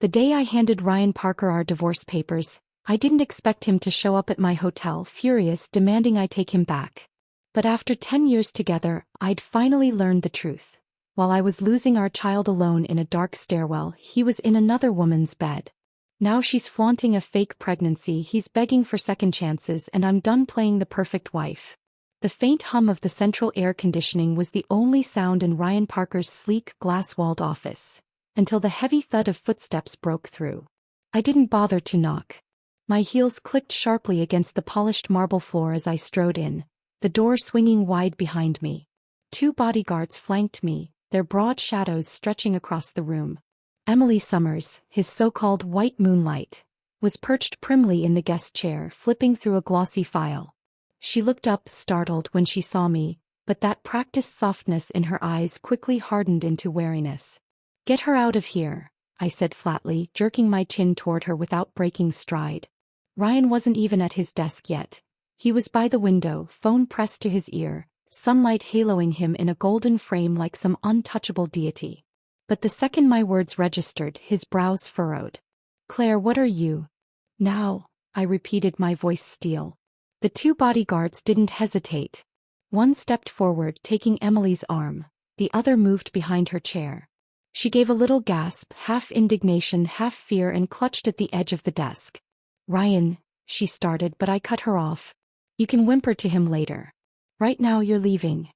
The day I handed Ryan Parker our divorce papers, I didn't expect him to show up at my hotel furious, demanding I take him back. But after 10 years together, I'd finally learned the truth. While I was losing our child alone in a dark stairwell, he was in another woman's bed. Now she's flaunting a fake pregnancy, he's begging for second chances, and I'm done playing the perfect wife. The faint hum of the central air conditioning was the only sound in Ryan Parker's sleek, glass-walled office, until the heavy thud of footsteps broke through. I didn't bother to knock. My heels clicked sharply against the polished marble floor as I strode in, the door swinging wide behind me. 2 bodyguards flanked me, their broad shadows stretching across the room. Emily Summers, his so-called white moonlight, was perched primly in the guest chair, flipping through a glossy file. She looked up, startled, when she saw me, but that practiced softness in her eyes quickly hardened into wariness. "Get her out of here," I said flatly, jerking my chin toward her without breaking stride. Ryan wasn't even at his desk yet. He was by the window, phone pressed to his ear, sunlight haloing him in a golden frame like some untouchable deity. But the second my words registered, his brows furrowed. "Claire, what are you?" "Now," I repeated, my voice steel. The 2 bodyguards didn't hesitate. One stepped forward, taking Emily's arm. The other moved behind her chair. She gave a little gasp, half indignation, half fear, and clutched at the edge of the desk. "Ryan," she started, but I cut her off. "You can whimper to him later. Right now you're leaving."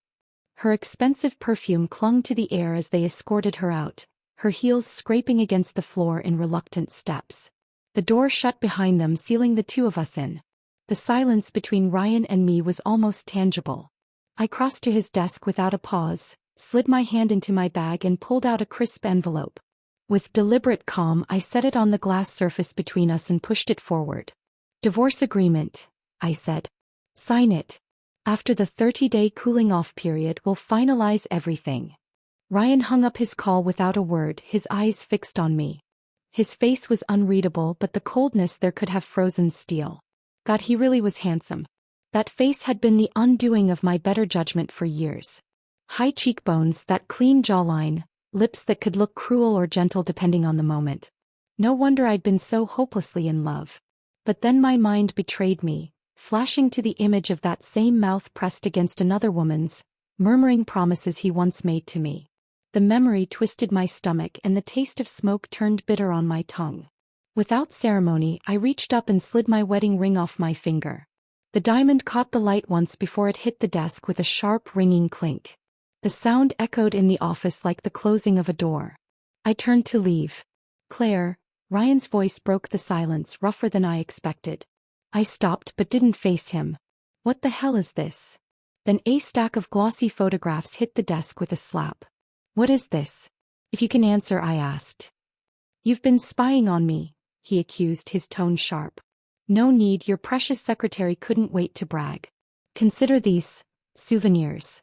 Her expensive perfume clung to the air as they escorted her out, her heels scraping against the floor in reluctant steps. The door shut behind them, sealing the 2 of us in. The silence between Ryan and me was almost tangible. I crossed to his desk without a pause, slid my hand into my bag and pulled out a crisp envelope. With deliberate calm, I set it on the glass surface between us and pushed it forward. "Divorce agreement," I said. "Sign it. After the 30-day cooling-off period, we'll finalize everything." Ryan hung up his call without a word, his eyes fixed on me. His face was unreadable, but the coldness there could have frozen steel. God, he really was handsome. That face had been the undoing of my better judgment for years. High cheekbones, that clean jawline, lips that could look cruel or gentle depending on the moment. No wonder I'd been so hopelessly in love. But then my mind betrayed me, flashing to the image of that same mouth pressed against another woman's, murmuring promises he once made to me. The memory twisted my stomach and the taste of smoke turned bitter on my tongue. Without ceremony, I reached up and slid my wedding ring off my finger. The diamond caught the light once before it hit the desk with a sharp, ringing clink. The sound echoed in the office like the closing of a door. I turned to leave. "Claire," Ryan's voice broke the silence, rougher than I expected. I stopped but didn't face him. "What the hell is this?" Then a stack of glossy photographs hit the desk with a slap. "What is this? If you can answer," I asked. "You've been spying on me," he accused, his tone sharp. "No need, your precious secretary couldn't wait to brag. Consider these souvenirs."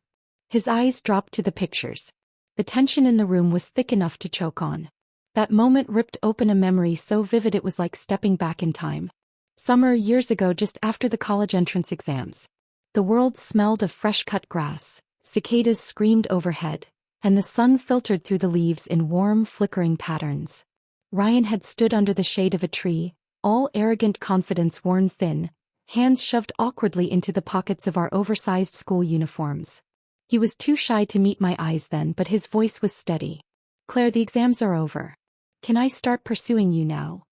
His eyes dropped to the pictures. The tension in the room was thick enough to choke on. That moment ripped open a memory so vivid it was like stepping back in time. Summer, years ago, just after the college entrance exams. The world smelled of fresh-cut grass, cicadas screamed overhead, and the sun filtered through the leaves in warm, flickering patterns. Ryan had stood under the shade of a tree, all arrogant confidence worn thin, hands shoved awkwardly into the pockets of our oversized school uniforms. He was too shy to meet my eyes then, but his voice was steady. "Claire, the exams are over. Can I start pursuing you now?"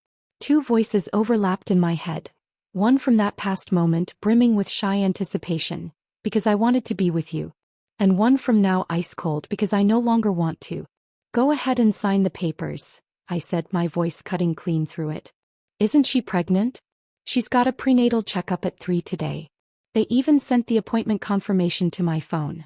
2 voices overlapped in my head, one from that past moment brimming with shy anticipation, because I wanted to be with you, and one from now ice cold because I no longer want to. "Go ahead and sign the papers," I said, my voice cutting clean through it. "Isn't she pregnant? She's got a prenatal checkup at 3 today. They even sent the appointment confirmation to my phone."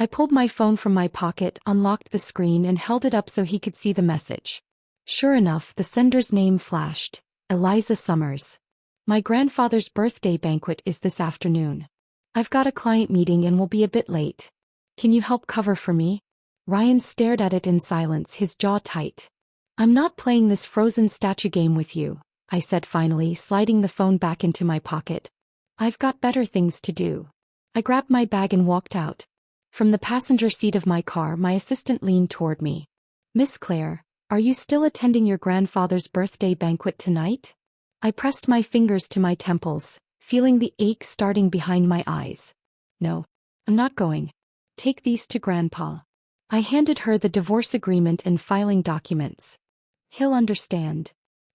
I pulled my phone from my pocket, unlocked the screen and held it up so he could see the message. Sure enough, the sender's name flashed: Eliza Summers. "My grandfather's birthday banquet is this afternoon. I've got a client meeting and will be a bit late. Can you help cover for me?" Ryan stared at it in silence, his jaw tight. "I'm not playing this frozen statue game with you," I said finally, sliding the phone back into my pocket. "I've got better things to do." I grabbed my bag and walked out. From the passenger seat of my car, my assistant leaned toward me. "Miss Claire, Are you still attending your grandfather's birthday banquet tonight? I pressed my fingers to my temples, feeling the ache starting behind my eyes. No, I'm not going. Take these to Grandpa. I handed her the divorce agreement and filing documents. He'll understand.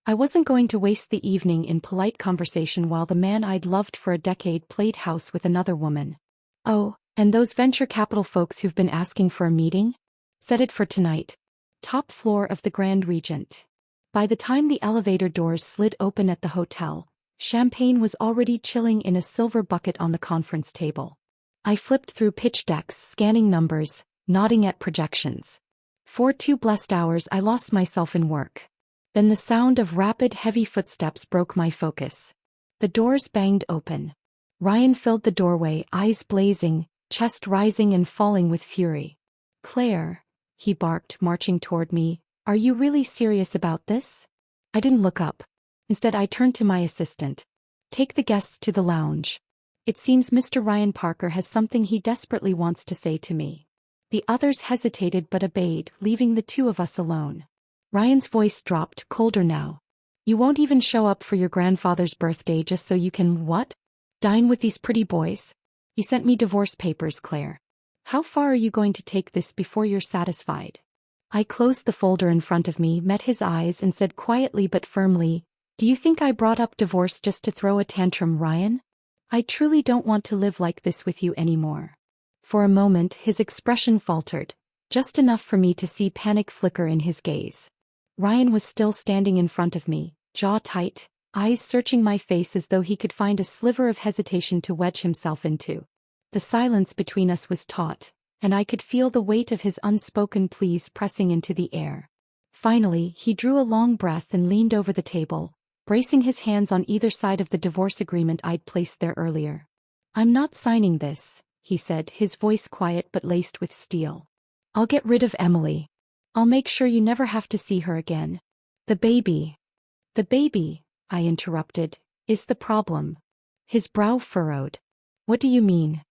I wasn't going to waste the evening in polite conversation while the man I'd loved for a decade played house with another woman. Oh, and those venture capital folks who've been asking for a meeting? Set it for tonight. Top floor of the Grand Regent. By the time the elevator doors slid open at the hotel, champagne was already chilling in a silver bucket on the conference table. I flipped through pitch decks, scanning numbers, nodding at projections. For 2 blessed hours I lost myself in work. Then the sound of rapid, heavy footsteps broke my focus. The doors banged open. Ryan filled the doorway, eyes blazing, chest rising and falling with fury. "Claire," he barked, marching toward me, "are you really serious about this?" I didn't look up. Instead I turned to my assistant. "Take the guests to the lounge. It seems Mr. Ryan Parker has something he desperately wants to say to me." The others hesitated but obeyed, leaving the two of us alone. Ryan's voice dropped, colder now. "You won't even show up for your grandfather's birthday just so you can, what? Dine with these pretty boys? You sent me divorce papers, Claire. How far are you going to take this before you're satisfied?" I closed the folder in front of me, met his eyes and said quietly but firmly, "Do you think I brought up divorce just to throw a tantrum, Ryan? I truly don't want to live like this with you anymore." For a moment his expression faltered, just enough for me to see panic flicker in his gaze. Ryan was still standing in front of me, jaw tight, eyes searching my face as though he could find a sliver of hesitation to wedge himself into. The silence between us was taut, and I could feel the weight of his unspoken pleas pressing into the air. Finally, he drew a long breath and leaned over the table, bracing his hands on either side of the divorce agreement I'd placed there earlier. "I'm not signing this," he said, his voice quiet but laced with steel. "I'll get rid of Emily. I'll make sure you never have to see her again. The baby," I interrupted, "is the problem." His brow furrowed. "What do you mean?"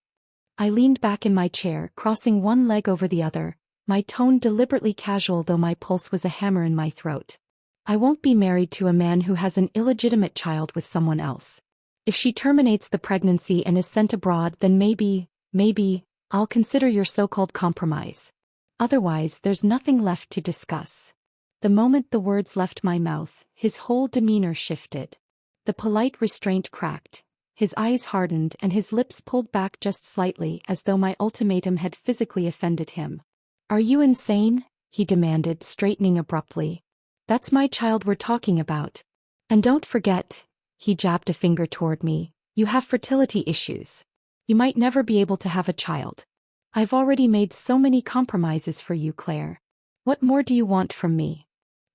I leaned back in my chair, crossing one leg over the other, my tone deliberately casual though my pulse was a hammer in my throat. "I won't be married to a man who has an illegitimate child with someone else. If she terminates the pregnancy and is sent abroad, then maybe, I'll consider your so-called compromise. Otherwise, there's nothing left to discuss." The moment the words left my mouth, his whole demeanor shifted. The polite restraint cracked, his eyes hardened and his lips pulled back just slightly as though my ultimatum had physically offended him. "Are you insane?" he demanded, straightening abruptly. "That's my child we're talking about. And don't forget," he jabbed a finger toward me, "you have fertility issues. You might never be able to have a child. I've already made so many compromises for you, Claire. What more do you want from me?"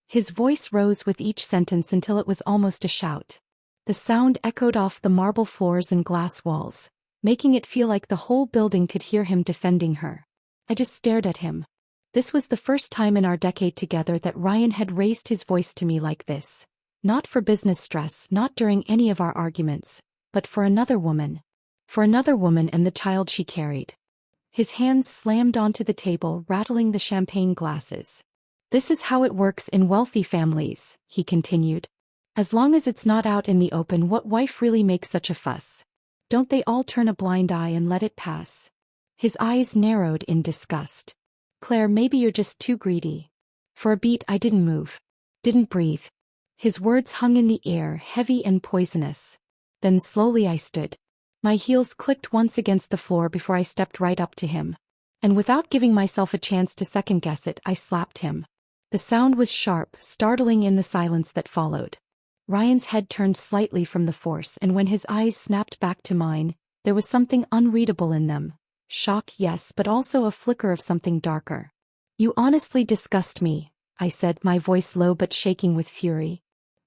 His voice rose with each sentence until it was almost a shout. The sound echoed off the marble floors and glass walls, making it feel like the whole building could hear him defending her. I just stared at him. This was the first time in our decade together that Ryan had raised his voice to me like this. Not for business stress, not during any of our arguments, but for another woman. For another woman and the child she carried. His hands slammed onto the table, rattling the champagne glasses. "This is how it works in wealthy families," he continued. "As long as it's not out in the open, what wife really makes such a fuss? Don't they all turn a blind eye and let it pass?" His eyes narrowed in disgust. "Claire, maybe you're just too greedy." For a beat I didn't move. Didn't breathe. His words hung in the air, heavy and poisonous. Then slowly I stood. My heels clicked once against the floor before I stepped right up to him. And without giving myself a chance to second-guess it, I slapped him. The sound was sharp, startling in the silence that followed. Ryan's head turned slightly from the force, and when his eyes snapped back to mine, there was something unreadable in them. Shock, yes, but also a flicker of something darker. "You honestly disgust me," I said, my voice low but shaking with fury.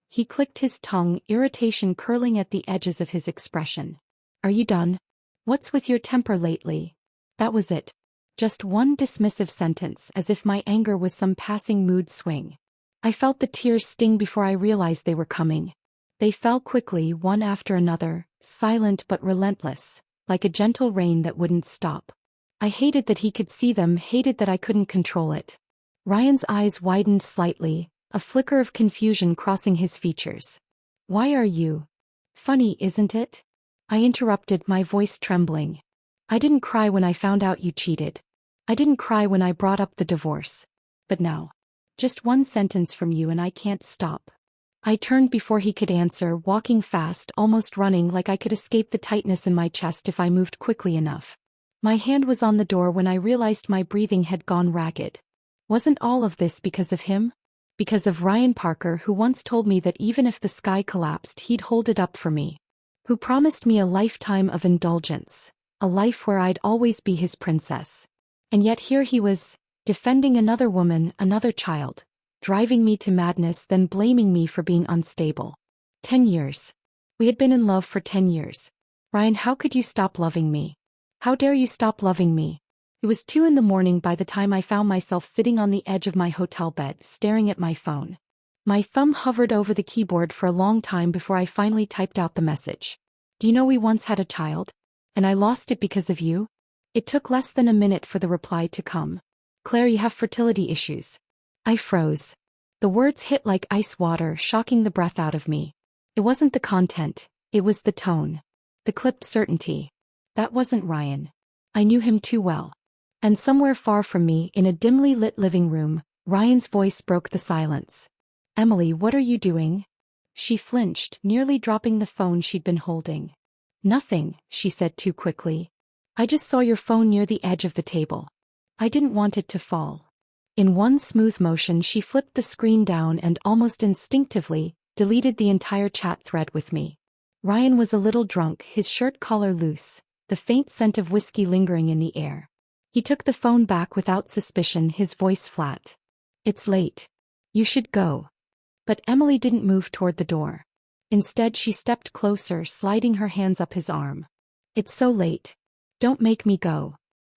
He clicked his tongue, irritation curling at the edges of his expression. "Are you done? What's with your temper lately?" That was it. Just one dismissive sentence, as if my anger was some passing mood swing. I felt the tears sting before I realized they were coming. They fell quickly, one after another, silent but relentless, like a gentle rain that wouldn't stop. I hated that he could see them, hated that I couldn't control it. Ryan's eyes widened slightly, a flicker of confusion crossing his features. Why are you? Funny, isn't it? I interrupted, my voice trembling. I didn't cry when I found out you cheated. I didn't cry when I brought up the divorce. But now. Just one sentence from you and I can't stop. I turned before he could answer, walking fast, almost running, like I could escape the tightness in my chest if I moved quickly enough. My hand was on the door when I realized my breathing had gone ragged. Wasn't all of this because of him? Because of Ryan Parker, who once told me that even if the sky collapsed he'd hold it up for me. Who promised me a lifetime of indulgence, a life where I'd always be his princess. And yet here he was, defending another woman, another child, driving me to madness, then blaming me for being unstable. 10 years. We had been in love for 10 years. Ryan, how could you stop loving me? How dare you stop loving me? It was 2 a.m. by the time I found myself sitting on the edge of my hotel bed, staring at my phone. My thumb hovered over the keyboard for a long time before I finally typed out the message. Do you know we once had a child? And I lost it because of you? It took less than a minute for the reply to come. Claire, you have fertility issues. I froze. The words hit like ice water, shocking the breath out of me. It wasn't the content, it was the tone. The clipped certainty. That wasn't Ryan. I knew him too well. And somewhere far from me, in a dimly lit living room, Ryan's voice broke the silence. Emily, what are you doing? She flinched, nearly dropping the phone she'd been holding. Nothing, she said too quickly. I just saw your phone near the edge of the table. I didn't want it to fall. In one smooth motion she flipped the screen down and almost instinctively deleted the entire chat thread with me. Ryan was a little drunk, his shirt collar loose, the faint scent of whiskey lingering in the air. He took the phone back without suspicion, his voice flat. It's late. You should go. But Emily didn't move toward the door. Instead she stepped closer, sliding her hands up his arm. It's so late. Don't make me go.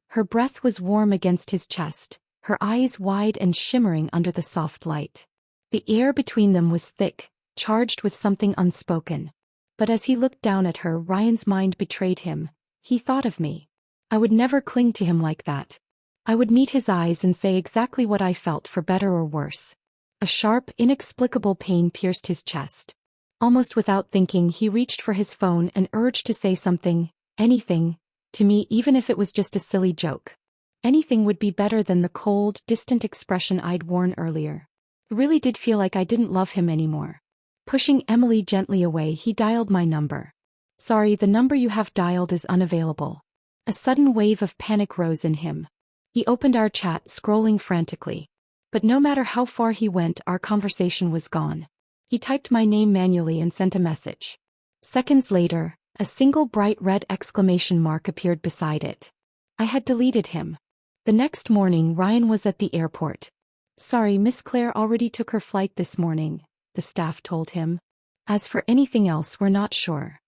Her breath was warm against his chest, her eyes wide and shimmering under the soft light. The air between them was thick, charged with something unspoken. But as he looked down at her, Ryan's mind betrayed him. He thought of me. I would never cling to him like that. I would meet his eyes and say exactly what I felt, for better or worse. A sharp, inexplicable pain pierced his chest. Almost without thinking, he reached for his phone, an urge to say something, anything, to me, even if it was just a silly joke. Anything would be better than the cold, distant expression I'd worn earlier. It really did feel like I didn't love him anymore. Pushing Emily gently away, he dialed my number. Sorry, the number you have dialed is unavailable. A sudden wave of panic rose in him. He opened our chat, scrolling frantically. But no matter how far he went, our conversation was gone. He typed my name manually and sent a message. Seconds later, a single bright red exclamation mark appeared beside it. I had deleted him. The next morning, Ryan was at the airport. Sorry, Miss Claire already took her flight this morning, the staff told him. As for anything else, we're not sure.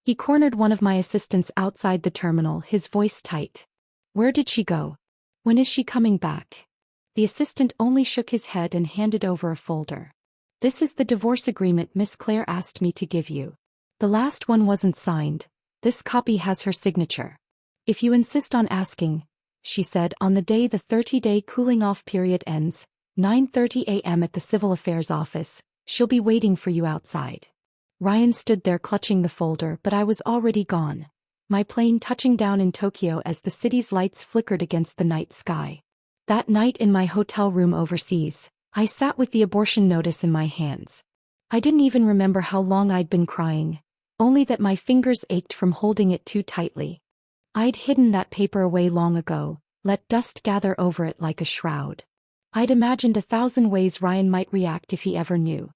He cornered one of my assistants outside the terminal, his voice tight. Where did she go? When is she coming back? The assistant only shook his head and handed over a folder. This is the divorce agreement Miss Claire asked me to give you. The last one wasn't signed. This copy has her signature. If you insist on asking, she said, on the day the 30-day cooling-off period ends, 9:30 a.m. at the Civil Affairs office, she'll be waiting for you outside. Ryan stood there clutching the folder, but I was already gone. My plane touching down in Tokyo as the city's lights flickered against the night sky. That night in my hotel room overseas, I sat with the abortion notice in my hands. I didn't even remember how long I'd been crying, only that my fingers ached from holding it too tightly. I'd hidden that paper away long ago, let dust gather over it like a shroud. I'd imagined 1,000 ways Ryan might react if he ever knew.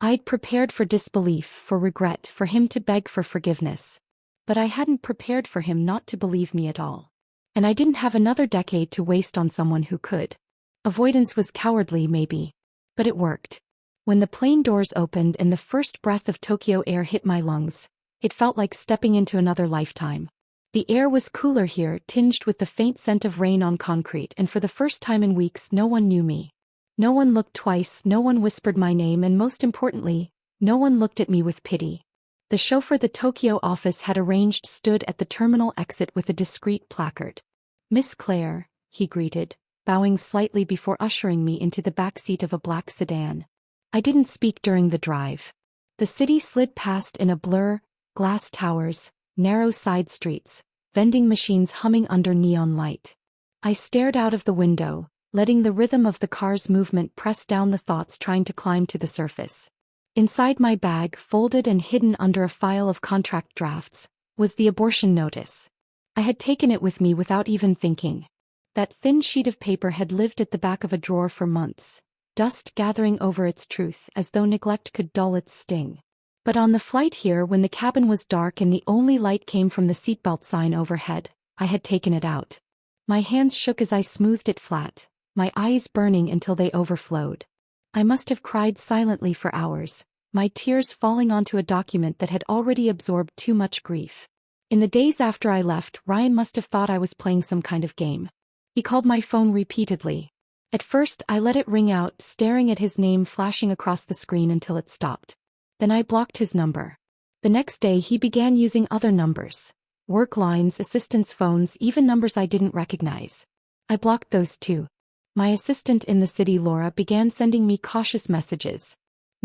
I'd prepared for disbelief, for regret, for him to beg for forgiveness. But I hadn't prepared for him not to believe me at all. And I didn't have another decade to waste on someone who could. Avoidance was cowardly, maybe. But it worked. When the plane doors opened and the first breath of Tokyo air hit my lungs, it felt like stepping into another lifetime. The air was cooler here, tinged with the faint scent of rain on concrete, and for the first time in weeks no one knew me. No one looked twice, no one whispered my name, and most importantly, no one looked at me with pity. The chauffeur the Tokyo office had arranged stood at the terminal exit with a discreet placard. Miss Claire, he greeted. bowing slightly before ushering me into the back seat of a black sedan. I didn't speak during the drive. The city slid past in a blur, glass towers, narrow side streets, vending machines humming under neon light. I stared out of the window, letting the rhythm of the car's movement press down the thoughts trying to climb to the surface. Inside my bag, folded and hidden under a file of contract drafts, was the abortion notice. I had taken it with me without even thinking. That thin sheet of paper had lived at the back of a drawer for months, dust gathering over its truth as though neglect could dull its sting. But on the flight here, when the cabin was dark and the only light came from the seatbelt sign overhead, I had taken it out. My hands shook as I smoothed it flat, my eyes burning until they overflowed. I must have cried silently for hours, my tears falling onto a document that had already absorbed too much grief. In the days after I left, Ryan must have thought I was playing some kind of game. He called my phone repeatedly. At first, I let it ring out, staring at his name flashing across the screen until it stopped. Then I blocked his number. The next day, he began using other numbers. Work lines, assistants' phones, even numbers I didn't recognize. I blocked those too. My assistant in the city, Laura, began sending me cautious messages.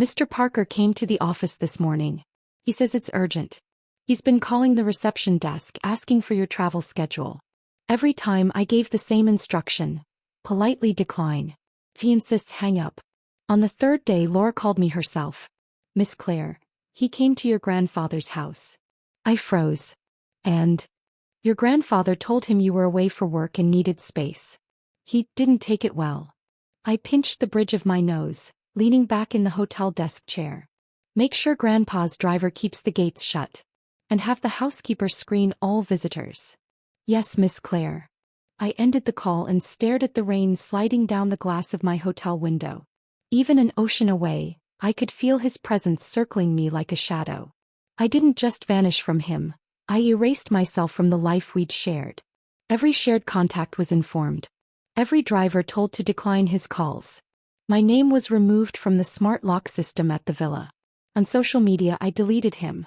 Mr. Parker came to the office this morning. He says it's urgent. He's been calling the reception desk asking for your travel schedule. Every time I gave the same instruction. Politely decline. If he insists, hang up. On the third day, Laura called me herself. Miss Claire, he came to your grandfather's house. I froze. And? Your grandfather told him you were away for work and needed space. He didn't take it well. I pinched the bridge of my nose, leaning back in the hotel desk chair. Make sure Grandpa's driver keeps the gates shut. And have the housekeeper screen all visitors. Yes, Miss Claire. I ended the call and stared at the rain sliding down the glass of my hotel window. Even an ocean away, I could feel his presence circling me like a shadow. I didn't just vanish from him. I erased myself from the life we'd shared. Every shared contact was informed. Every driver told to decline his calls. My name was removed from the smart lock system at the villa. On social media, I deleted him.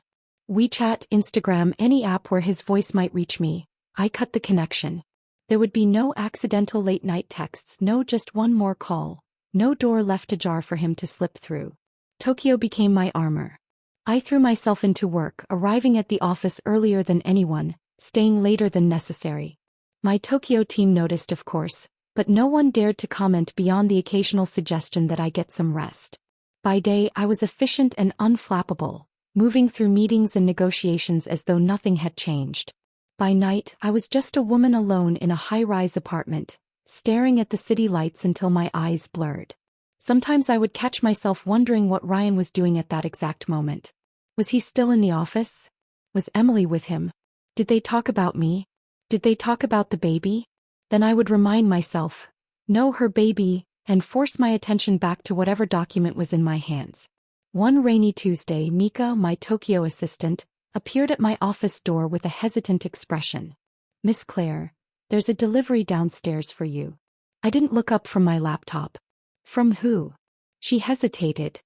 WeChat, Instagram, any app where his voice might reach me, I cut the connection. There would be no accidental late-night texts, no just one more call, no door left ajar for him to slip through. Tokyo became my armor. I threw myself into work, arriving at the office earlier than anyone, staying later than necessary. My Tokyo team noticed, of course, but no one dared to comment beyond the occasional suggestion that I get some rest. By day, I was efficient and unflappable, moving through meetings and negotiations as though nothing had changed. By night, I was just a woman alone in a high-rise apartment, staring at the city lights until my eyes blurred. Sometimes I would catch myself wondering what Ryan was doing at that exact moment. Was he still in the office? Was Emily with him? Did they talk about me? Did they talk about the baby? Then I would remind myself, no, her baby, and force my attention back to whatever document was in my hands. One rainy Tuesday, Mika, my Tokyo assistant, appeared at my office door with a hesitant expression. Miss Claire, there's a delivery downstairs for you. I didn't look up from my laptop. From who? She hesitated.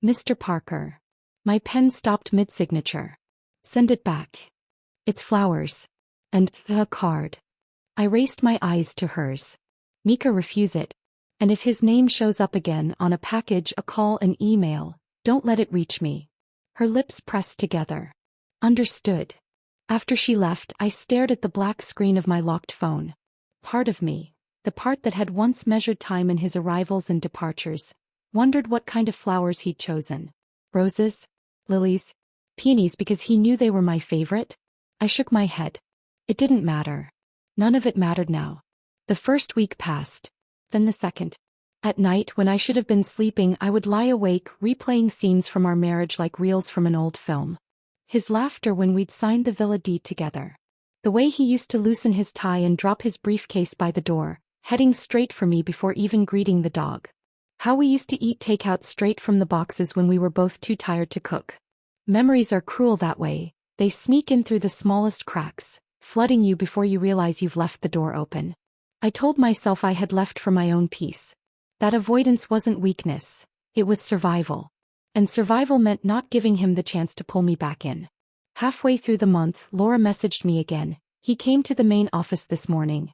Mr. Parker. My pen stopped mid-signature. Send it back. It's flowers. And the card. I raised my eyes to hers. Mika, refuse it. And if his name shows up again on a package, a call, an email, don't let it reach me. Her lips pressed together. Understood. After she left, I stared at the black screen of my locked phone. Part of me, the part that had once measured time in his arrivals and departures, wondered what kind of flowers he'd chosen. Roses? Lilies? Peonies because he knew they were my favorite? I shook my head. It didn't matter. None of it mattered now. The first week passed. Then the second. At night, when I should have been sleeping, I would lie awake, replaying scenes from our marriage like reels from an old film. His laughter when we'd signed the villa deed together. The way he used to loosen his tie and drop his briefcase by the door, heading straight for me before even greeting the dog. How we used to eat takeout straight from the boxes when we were both too tired to cook. Memories are cruel that way. They sneak in through the smallest cracks, flooding you before you realize you've left the door open. I told myself I had left for my own peace. That avoidance wasn't weakness, it was survival. And survival meant not giving him the chance to pull me back in. Halfway through the month, Laura messaged me again. He came to the main office this morning.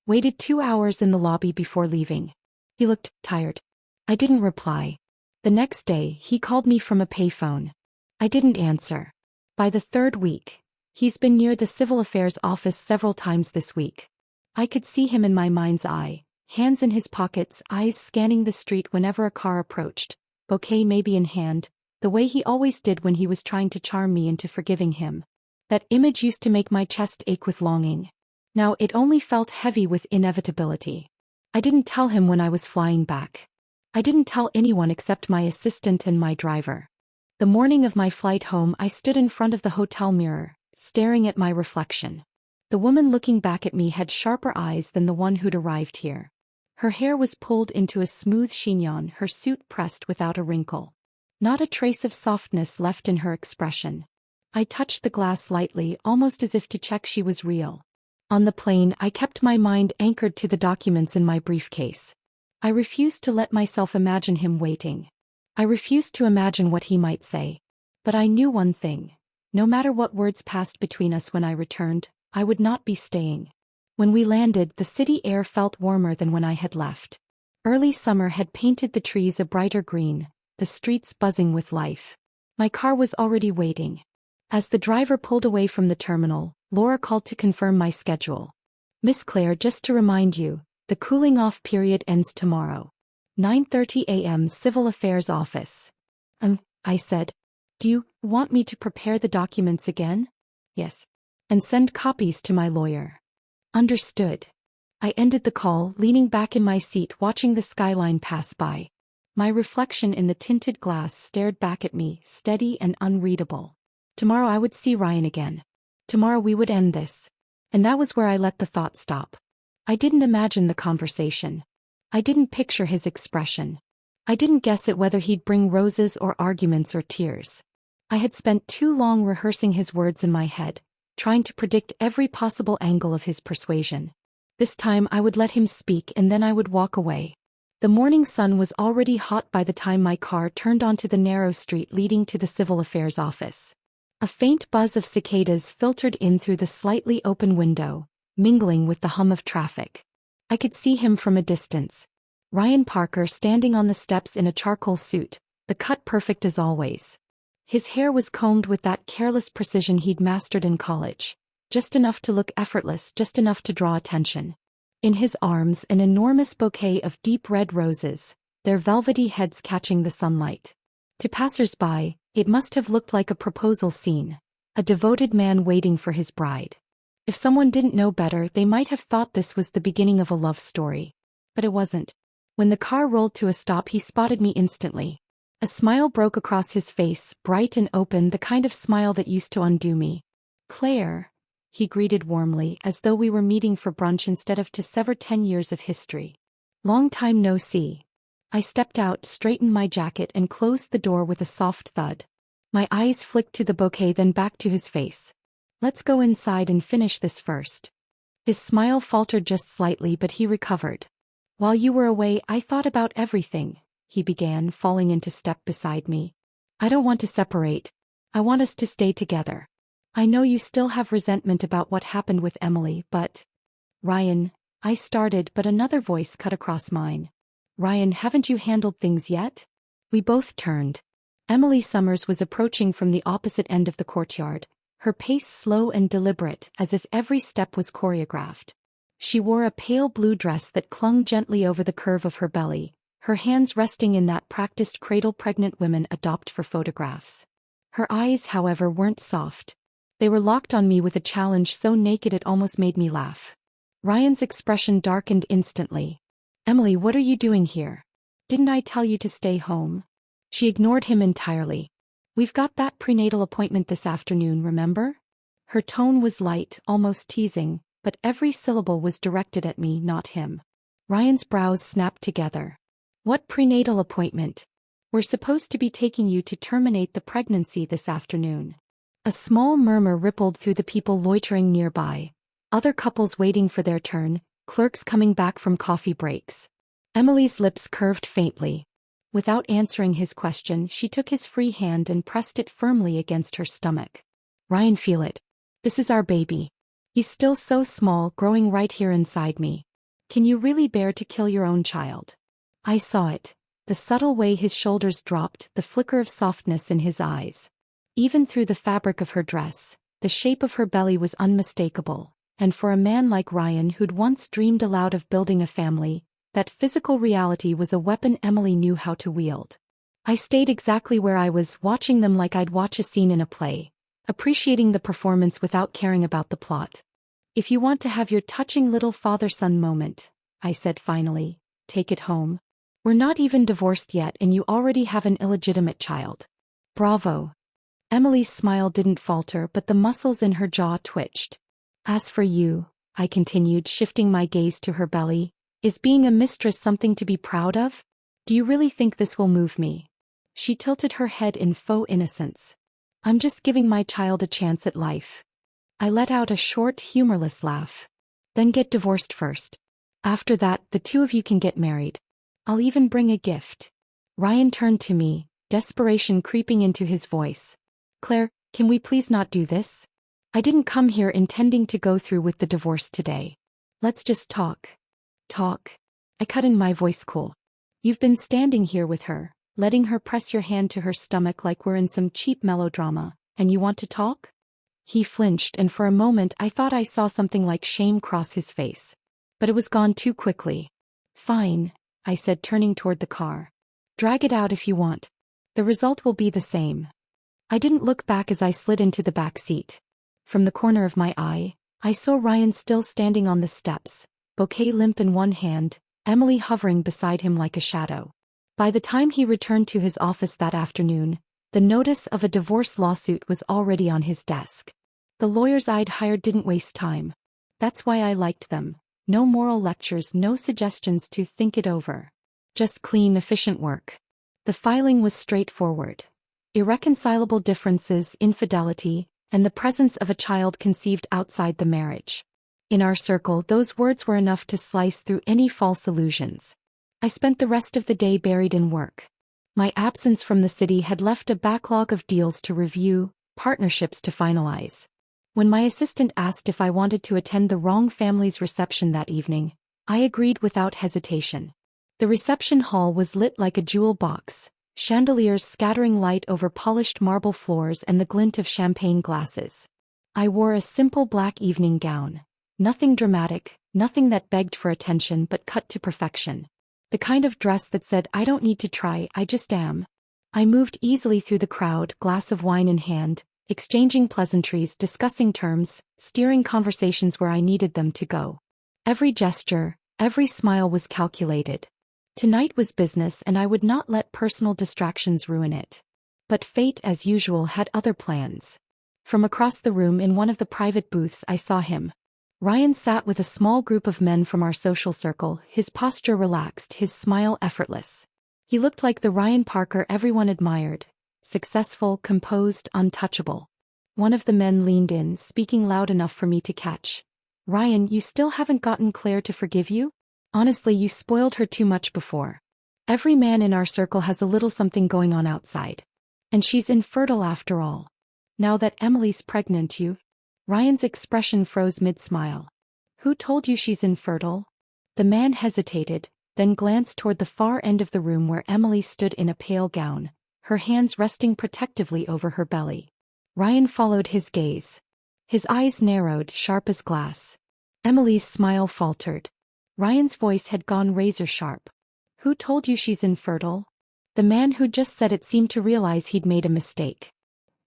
Waited 2 hours in the lobby before leaving. He looked tired. I didn't reply. The next day, he called me from a payphone. I didn't answer. By the third week, he's been near the civil affairs office several times this week. I could see him in my mind's eye, hands in his pockets, eyes scanning the street whenever a car approached, bouquet maybe in hand, the way he always did when he was trying to charm me into forgiving him. That image used to make my chest ache with longing. Now it only felt heavy with inevitability. I didn't tell him when I was flying back. I didn't tell anyone except my assistant and my driver. The morning of my flight home, I stood in front of the hotel mirror, staring at my reflection. The woman looking back at me had sharper eyes than the one who'd arrived here. Her hair was pulled into a smooth chignon, her suit pressed without a wrinkle. Not a trace of softness left in her expression. I touched the glass lightly, almost as if to check she was real. On the plane, I kept my mind anchored to the documents in my briefcase. I refused to let myself imagine him waiting. I refused to imagine what he might say. But I knew one thing. No matter what words passed between us when I returned, I would not be staying. When we landed, the city air felt warmer than when I had left. Early summer had painted the trees a brighter green, the streets buzzing with life. My car was already waiting. As the driver pulled away from the terminal, Laura called to confirm my schedule. "Miss Claire, just to remind you, the cooling-off period ends tomorrow. 9:30 a.m. Civil Affairs Office." I said. "Do you want me to prepare the documents again?" "Yes. And send copies to my lawyer." "Understood." I ended the call, leaning back in my seat watching the skyline pass by. My reflection in the tinted glass stared back at me, steady and unreadable. Tomorrow I would see Ryan again. Tomorrow we would end this. And that was where I let the thought stop. I didn't imagine the conversation. I didn't picture his expression. I didn't guess at whether he'd bring roses or arguments or tears. I had spent too long rehearsing his words in my head, trying to predict every possible angle of his persuasion. This time I would let him speak and then I would walk away. The morning sun was already hot by the time my car turned onto the narrow street leading to the Civil Affairs office. A faint buzz of cicadas filtered in through the slightly open window, mingling with the hum of traffic. I could see him from a distance. Ryan Parker standing on the steps in a charcoal suit, the cut perfect as always. His hair was combed with that careless precision he'd mastered in college. Just enough to look effortless, just enough to draw attention. In his arms, an enormous bouquet of deep red roses, their velvety heads catching the sunlight. To passers-by, it must have looked like a proposal scene, a devoted man waiting for his bride. If someone didn't know better, they might have thought this was the beginning of a love story. But it wasn't. When the car rolled to a stop, he spotted me instantly. A smile broke across his face, bright and open, the kind of smile that used to undo me. "Claire," he greeted warmly, as though we were meeting for brunch instead of to sever 10 years of history. "Long time no see." I stepped out, straightened my jacket and closed the door with a soft thud. My eyes flicked to the bouquet, then back to his face. "Let's go inside and finish this first." His smile faltered just slightly, but he recovered. "While you were away, I thought about everything," he began, falling into step beside me. "I don't want to separate. I want us to stay together. I know you still have resentment about what happened with Emily, but—" "Ryan," I started, but another voice cut across mine. "Ryan, haven't you handled things yet?" We both turned. Emily Summers was approaching from the opposite end of the courtyard, her pace slow and deliberate, as if every step was choreographed. She wore a pale blue dress that clung gently over the curve of her belly, her hands resting in that practiced cradle pregnant women adopt for photographs. Her eyes, however, weren't soft. They were locked on me with a challenge so naked it almost made me laugh. Ryan's expression darkened instantly. "Emily, what are you doing here? Didn't I tell you to stay home?" She ignored him entirely. "We've got that prenatal appointment this afternoon, remember?" Her tone was light, almost teasing, but every syllable was directed at me, not him. Ryan's brows snapped together. "What prenatal appointment? We're supposed to be taking you to terminate the pregnancy this afternoon." A small murmur rippled through the people loitering nearby. Other couples waiting for their turn, clerks coming back from coffee breaks. Emily's lips curved faintly. Without answering his question, she took his free hand and pressed it firmly against her stomach. "Ryan, feel it. This is our baby. He's still so small, growing right here inside me. Can you really bear to kill your own child? I saw it. The subtle way his shoulders dropped, the flicker of softness in his eyes. Even through the fabric of her dress, the shape of her belly was unmistakable, and for a man like Ryan who'd once dreamed aloud of building a family, that physical reality was a weapon Emily knew how to wield. I stayed exactly where I was, watching them like I'd watch a scene in a play, appreciating the performance without caring about the plot. If you want to have your touching little father-son moment, I said finally, take it home. We're not even divorced yet and you already have an illegitimate child. Bravo. Emily's smile didn't falter, but the muscles in her jaw twitched. As for you, I continued, shifting my gaze to her belly, is being a mistress something to be proud of? Do you really think this will move me? She tilted her head in faux innocence. I'm just giving my child a chance at life. I let out a short, humorless laugh. Then get divorced first. After that, the two of you can get married. I'll even bring a gift. Ryan turned to me, desperation creeping into his voice. Claire, can we please not do this? I didn't come here intending to go through with the divorce today. Let's just talk. Talk? I cut in, my voice cool. You've been standing here with her, letting her press your hand to her stomach like we're in some cheap melodrama, and you want to talk? He flinched, and for a moment I thought I saw something like shame cross his face. But it was gone too quickly. Fine, I said, turning toward the car. Drag it out if you want. The result will be the same. I didn't look back as I slid into the back seat. From the corner of my eye, I saw Ryan still standing on the steps, bouquet limp in one hand, Emily hovering beside him like a shadow. By the time he returned to his office that afternoon, the notice of a divorce lawsuit was already on his desk. The lawyers I'd hired didn't waste time. That's why I liked them. No moral lectures, no suggestions to think it over. Just clean, efficient work. The filing was straightforward. Irreconcilable differences, infidelity, and the presence of a child conceived outside the marriage. In our circle, those words were enough to slice through any false illusions. I spent the rest of the day buried in work. My absence from the city had left a backlog of deals to review, partnerships to finalize. When my assistant asked if I wanted to attend the wrong family's reception that evening, I agreed without hesitation. The reception hall was lit like a jewel box, chandeliers scattering light over polished marble floors and the glint of champagne glasses. I wore a simple black evening gown. Nothing dramatic, nothing that begged for attention, but cut to perfection. The kind of dress that said, I don't need to try, I just am. I moved easily through the crowd, glass of wine in hand, exchanging pleasantries, discussing terms, steering conversations where I needed them to go. Every gesture, every smile was calculated. Tonight was business and I would not let personal distractions ruin it. But fate, as usual, had other plans. From across the room in one of the private booths I saw him. Ryan sat with a small group of men from our social circle, his posture relaxed, his smile effortless. He looked like the Ryan Parker everyone admired. Successful, composed, untouchable. One of the men leaned in, speaking loud enough for me to catch. Ryan, you still haven't gotten Claire to forgive you? Honestly, you spoiled her too much before. Every man in our circle has a little something going on outside. And she's infertile after all. Now that Emily's pregnant, you... Ryan's expression froze mid-smile. Who told you she's infertile? The man hesitated, then glanced toward the far end of the room where Emily stood in a pale gown, her hands resting protectively over her belly. Ryan followed his gaze. His eyes narrowed, sharp as glass. Emily's smile faltered. Ryan's voice had gone razor-sharp. Who told you she's infertile? The man who just said it seemed to realize he'd made a mistake.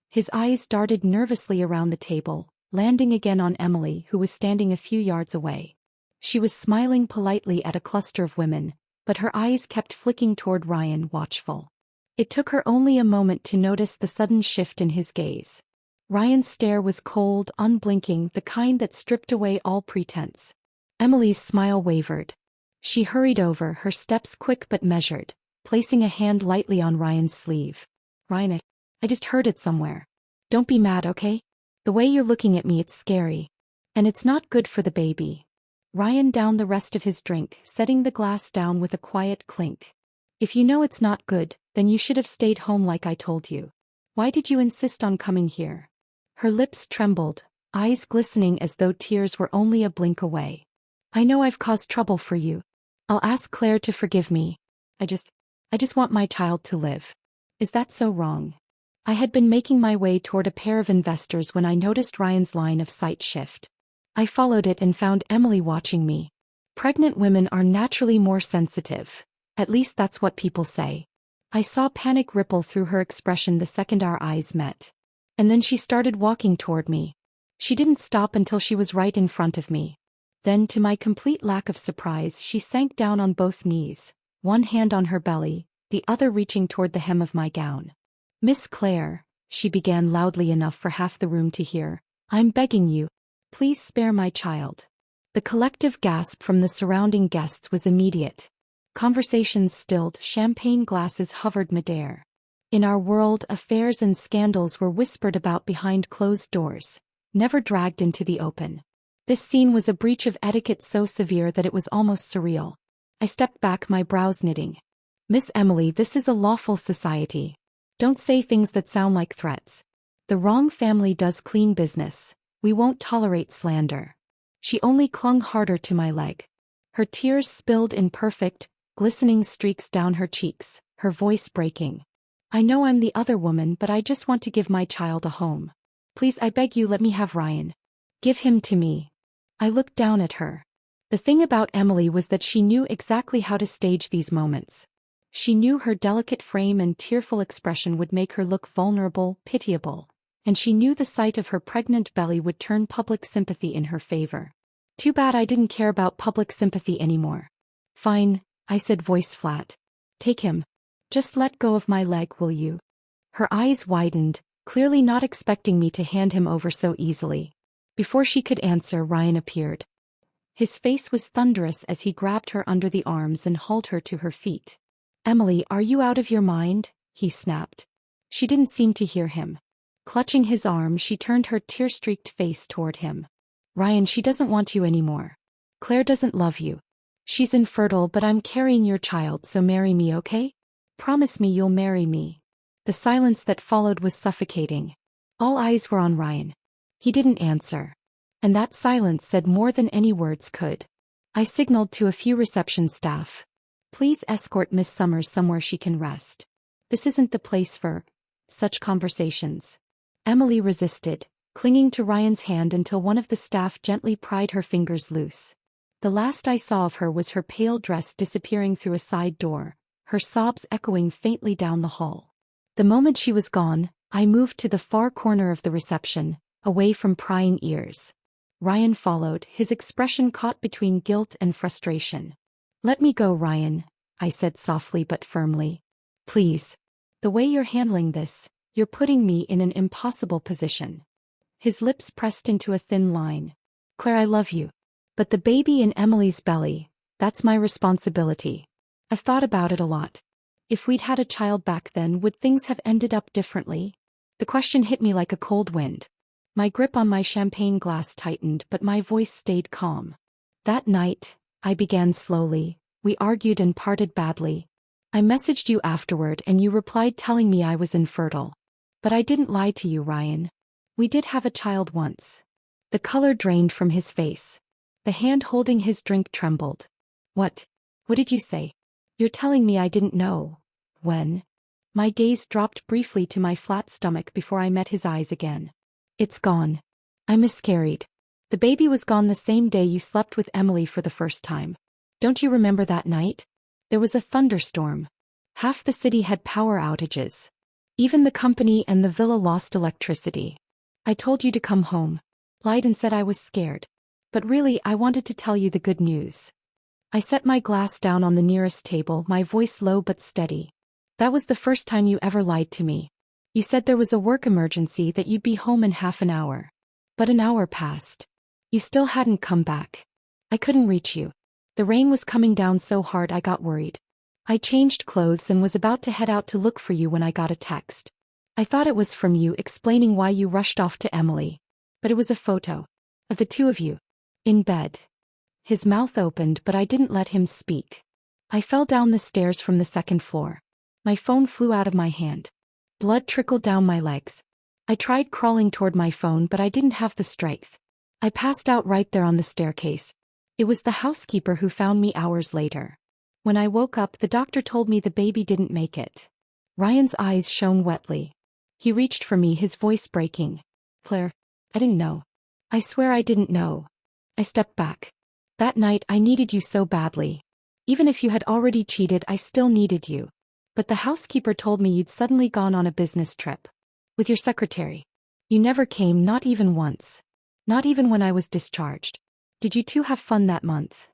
His eyes darted nervously around the table, landing again on Emily, who was standing a few yards away. She was smiling politely at a cluster of women, but her eyes kept flicking toward Ryan, watchful. It took her only a moment to notice the sudden shift in his gaze. Ryan's stare was cold, unblinking, the kind that stripped away all pretense. Emily's smile wavered. She hurried over, her steps quick but measured, placing a hand lightly on Ryan's sleeve. Ryan, I just heard it somewhere. Don't be mad, okay? The way you're looking at me, it's scary. And it's not good for the baby. Ryan downed the rest of his drink, setting the glass down with a quiet clink. If you know it's not good, then you should have stayed home like I told you. Why did you insist on coming here? Her lips trembled, eyes glistening as though tears were only a blink away. I know I've caused trouble for you. I'll ask Claire to forgive me. I just want my child to live. Is that so wrong? I had been making my way toward a pair of investors when I noticed Ryan's line of sight shift. I followed it and found Emily watching me. Pregnant women are naturally more sensitive. At least that's what people say. I saw panic ripple through her expression the second our eyes met. And then she started walking toward me. She didn't stop until she was right in front of me. Then, to my complete lack of surprise, she sank down on both knees, one hand on her belly, the other reaching toward the hem of my gown. "Miss Claire," she began loudly enough for half the room to hear, "I'm begging you. Please spare my child." The collective gasp from the surrounding guests was immediate. Conversations stilled, champagne glasses hovered midair. In our world, affairs and scandals were whispered about behind closed doors, never dragged into the open. This scene was a breach of etiquette so severe that it was almost surreal. I stepped back, my brows knitting. "Miss Emily, this is a lawful society. Don't say things that sound like threats. The wrong family does clean business. We won't tolerate slander." She only clung harder to my leg. Her tears spilled in perfect, glistening streaks down her cheeks, her voice breaking. "I know I'm the other woman, but I just want to give my child a home. Please, I beg you, let me have Ryan. Give him to me." I looked down at her. The thing about Emily was that she knew exactly how to stage these moments. She knew her delicate frame and tearful expression would make her look vulnerable, pitiable, and she knew the sight of her pregnant belly would turn public sympathy in her favor. Too bad I didn't care about public sympathy anymore. "Fine," I said, voice flat. "Take him. Just let go of my leg, will you?" Her eyes widened, clearly not expecting me to hand him over so easily. Before she could answer, Ryan appeared. His face was thunderous as he grabbed her under the arms and hauled her to her feet. "Emily, are you out of your mind?" he snapped. She didn't seem to hear him. Clutching his arm, she turned her tear-streaked face toward him. "Ryan, she doesn't want you anymore. Claire doesn't love you. She's infertile, but I'm carrying your child, so marry me, okay? Promise me you'll marry me." The silence that followed was suffocating. All eyes were on Ryan. He didn't answer. And that silence said more than any words could. I signaled to a few reception staff. "Please escort Miss Summers somewhere she can rest. This isn't the place for such conversations." Emily resisted, clinging to Ryan's hand until one of the staff gently pried her fingers loose. The last I saw of her was her pale dress disappearing through a side door, her sobs echoing faintly down the hall. The moment she was gone, I moved to the far corner of the reception, away from prying ears. Ryan followed, his expression caught between guilt and frustration. "Let me go, Ryan," I said softly but firmly. "Please. The way you're handling this, you're putting me in an impossible position." His lips pressed into a thin line. "Claire, I love you. But the baby in Emily's belly, that's my responsibility. I've thought about it a lot. If we'd had a child back then, would things have ended up differently?" The question hit me like a cold wind. My grip on my champagne glass tightened, but my voice stayed calm. "That night," I began slowly, "we argued and parted badly. I messaged you afterward and you replied telling me I was infertile. But I didn't lie to you, Ryan. We did have a child once." The color drained from his face. The hand holding his drink trembled. What did you say? You're telling me I didn't know. When?" My gaze dropped briefly to my flat stomach before I met his eyes again. "It's gone. I miscarried. The baby was gone the same day you slept with Emily for the first time. Don't you remember that night? There was a thunderstorm. Half the city had power outages. Even the company and the villa lost electricity. I told you to come home. Lied and said I was scared. But really, I wanted to tell you the good news." I set my glass down on the nearest table, my voice low but steady. "That was the first time you ever lied to me. You said there was a work emergency, that you'd be home in half an hour. But an hour passed. You still hadn't come back. I couldn't reach you. The rain was coming down so hard I got worried. I changed clothes and was about to head out to look for you when I got a text. I thought it was from you explaining why you rushed off to Emily. But it was a photo of the two of you in bed." His mouth opened, but I didn't let him speak. I fell down the stairs from the second floor. My phone flew out of my hand. Blood trickled down my legs. I tried crawling toward my phone, but I didn't have the strength. I passed out right there on the staircase. It was the housekeeper who found me hours later. When I woke up, the doctor told me the baby didn't make it. Ryan's eyes shone wetly. He reached for me, his voice breaking. Claire, I didn't know. I swear I didn't know. I stepped back. That night I needed you so badly. Even if you had already cheated, I still needed you. But the housekeeper told me you'd suddenly gone on a business trip. With your secretary. You never came, not even once. Not even when I was discharged. Did you two have fun that month?